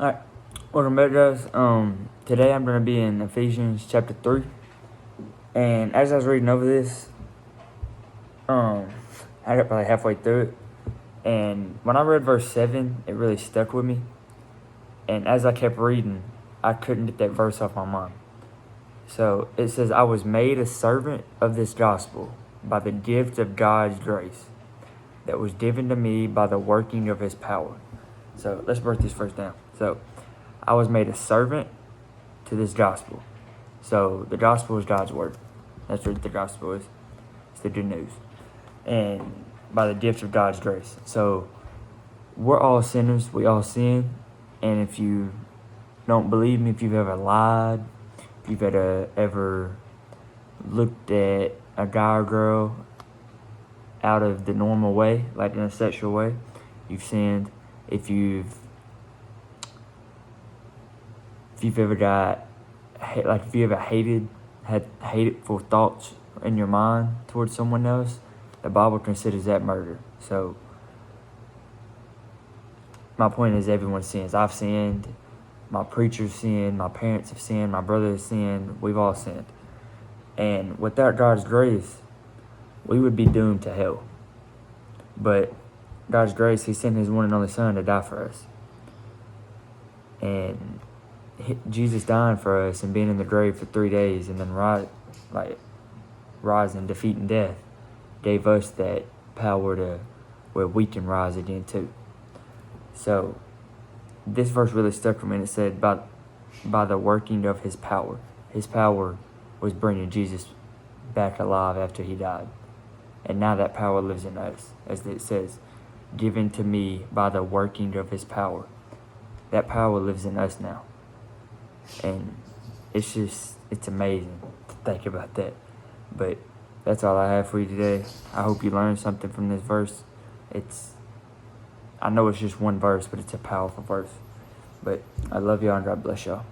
Alright, welcome back, guys. Today I'm going to be in Ephesians chapter 3. And as I was reading over this, I got probably halfway through it. And when I read verse 7, it really stuck with me. And as I kept reading, I couldn't get that verse off my mind. So it says, I was made a servant of this gospel by the gift of God's grace that was given to me by the working of his power. So let's break this first down. So I was made a servant to this gospel. So the gospel is God's word. That's what the gospel is. It's the good news. And by the gift of God's grace. So we're all sinners. We all sin. And if you don't believe me, if you've ever lied, if you've ever looked at a guy or girl out of the normal way, like in a sexual way, you've sinned. If you've ever if you ever had hateful thoughts in your mind towards someone else, the Bible considers that murder. So my point is, everyone sins. I've sinned. My preachers sinned. My parents have sinned. My brother has sinned. We've all sinned. And without God's grace, we would be doomed to hell. But God's grace, he sent his one and only son to die for us. And Jesus dying for us and being in the grave for 3 days and then rising, defeating death, gave us that power to where we can rise again too. So this verse really stuck with me, and it said, by the working of his power. His power was bringing Jesus back alive after he died. And now that power lives in us, as it says, given to me by the working of his power. That power lives in us now. And it's amazing to think about that. But that's all I have for you today. I hope you learned something from this verse. I know it's just one verse, but it's a powerful verse. But I love y'all and God bless y'all.